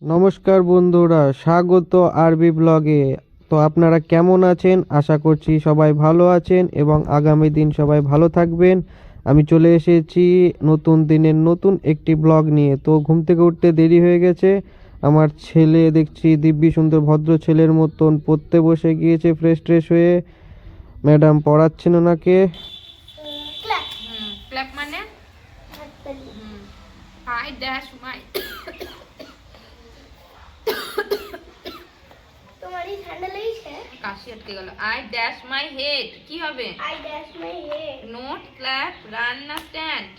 নমস্কার বন্ধুরা, স্বাগত আরবি ব্লগে। তো আপনারা কেমন আছেন? আশা করছি সবাই ভালো আছেন এবং আগামী দিন সবাই ভালো থাকবেন। আমি চলে এসেছি নতুন দিনের নতুন একটি ব্লগ নিয়ে। তো ঘুম থেকে উঠতে দেরি হয়ে গেছে। আমার ছেলে দেখছি দিব্যি সুন্দর ভদ্র ছেলের মতন পড়তে বসে গিয়েছে ফ্রেশ ট্রেশ হয়ে। ম্যাডাম পড়াচ্ছেন ওনাকে। ক্ল্যাপ ক্ল্যাপ মানে আই ড্যাশ মাই তোমার এই ঠান্ডা লেগেছে? কাশি আটকে গেল। আই ড্যাশ মাই হেড কি হবে? I dash my head. Note clap run না স্ট্যান্ড।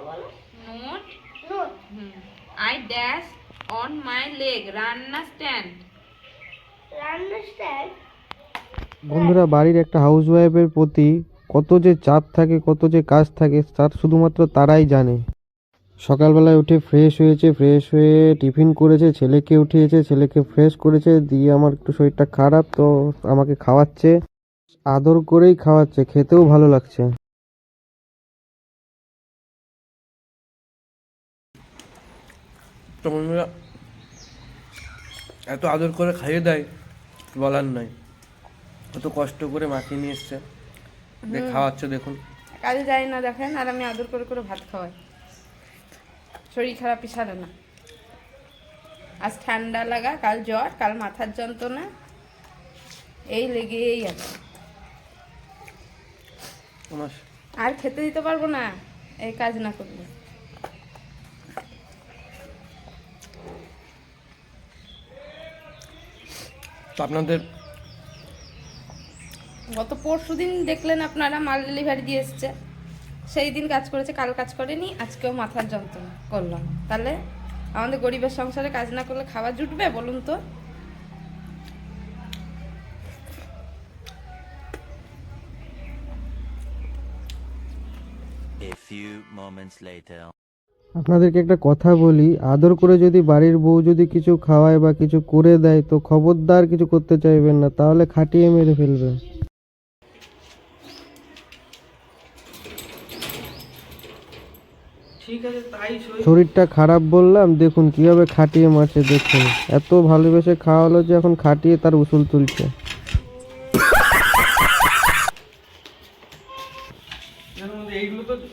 বলো। Note note. I dash on my leg run না স্ট্যান্ড। রান্না স্ট্যান্ড। বন্ধুরা, বাড়ির একটা হাউসওয়াইফের প্রতি কত যে চাপ থাকে, কত যে কাজ থাকে, তার শুধুমাত্র তারাই জানে। সকালবেলায় উঠে ফ্রেশ হয়েছে, ফ্রেশ হয়ে টিফিন করেছে, ছেলেকে উঠিয়েছে, ছেলেকে ফ্রেশ করেছে, দিয়ে আমার একটু শরীরটা খারাপ, তো আমাকে খাওয়াচ্ছে, আদর করেই খাওয়াচ্ছে, খেতেও ভালো লাগছে। তো বন্ধুরা, এত আদর করে খাইয়ে দেয় বলার নাই। কত কষ্ট করে মাখিয়ে নিয়ে এসছে, খাওয়াচ্ছে দেখুন। কাজে যাই না দেখেন, আর আমি আদর করে করে ভাত খাওয়াই। শরীর খারাপই ছাড়ে না। আজ ঠান্ডা লাগা, কাল জ্বর, কাল মাথার যন্ত্রণা, এই লেগেই আছে। আমার আর খেতে দিতে পারবো না এই কাজ না করলে। তো আপনাদের গত পরশু দিন দেখলেন আপনারা মাল ডেলিভারি দিয়ে এসছে, সেই দিন কাজ করেছে, কাল কাজ করেনি, আজকেও মাথার যন্ত্রণা করলাম। তাহলে আমাদের গরিবের সংসারে কাজ না করলে খাবার জুটবে বলুন তো? A few moments later. আপনাদেরকে একটা কথা বলি, আদর করে যদি বাড়ির বউ যদি কিছু খাওয়ায় বা কিছু করে দেয়, তো খবরদার কিছু করতে চাইবেন না, তাহলে খাটিয়ে মেরে ফেলবে। ঠিক আছে তাই শরীরটা খারাপ বললাম, দেখুন কিভাবে খাটিয়ে মারছে, দেখুন এত ভালোবেসে খাওয়ালো যে এখন খাটিয়ে তার উসুল তুলছে।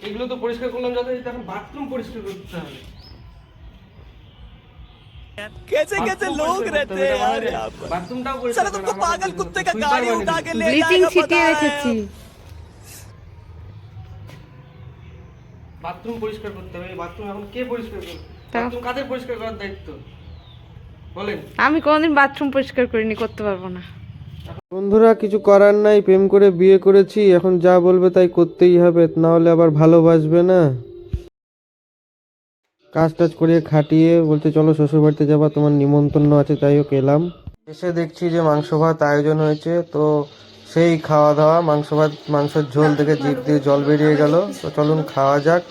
এগুলো তো পরিষ্কার করলাম, যাতে এখন বাথরুম পরিষ্কার করতে হবে। कैसे कैसे लोग रहते हैं यार यहाँ पर। বাথরুমটাও साला तुमको पागल कुत्ते का गाड़ी उठा के ले ব্লিচিং जाएगा ছিটিয়ে पता রেখেছি। है। বাথরুম পরিষ্কার করতে হবে। বাথরুম এখন কে পরিষ্কার করবে? তা- বাথরুম কাদের পরিষ্কার করার দায়িত্ব বলেন? আমি কোনোদিন বাথরুম পরিষ্কার করিনি, করতে পারবো না। বন্ধুরা, কিছু করার নাই, প্রেম করে বিয়ে করেছি, এখন যা বলবে তাই করতেই হবে, না হলে আবার ভালোবাসবে না। কাজ টাজ করিয়ে খাটিয়ে বলতে চলো শ্বশুর বাড়িতে যাবা, তোমার নিমন্ত্রণ আছে, তাই হোক এলাম। এসে দেখছি যে মাংস ভাত আয়োজন হয়েছে, তো সেই খাওয়া দাওয়া, মাংস ভাত, মাংসের ঝোল দেখে জিভ দিয়ে জল বেরিয়ে গেল। তো চলুন খাওয়া যাক।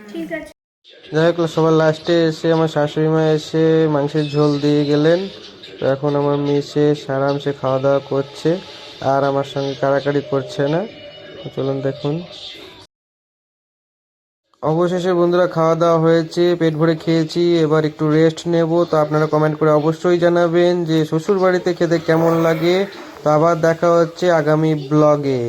ঠিক আছে। যাই হোক, সবার লাস্টে এসে আমার শাশুড়ি মা এসে মাংসের ঝোল দিয়ে গেলেন। তো এখন আমার মিসে আরামসে খাওয়া দাওয়া করছে, আর আমার সঙ্গে কাড়াকাড়ি করছে না। তো চলুন দেখুন। অবশেষে বন্ধুরা খাওয়া দাওয়া হয়েছে, পেট ভরে খেয়েছি, এবার একটু রেস্ট নেব। তো আপনারা কমেন্ট করে অবশ্যই জানাবেন যে শ্বশুর বাড়িতে খেতে কেমন লাগে। তো আবার দেখা হচ্ছে আগামী ব্লগে।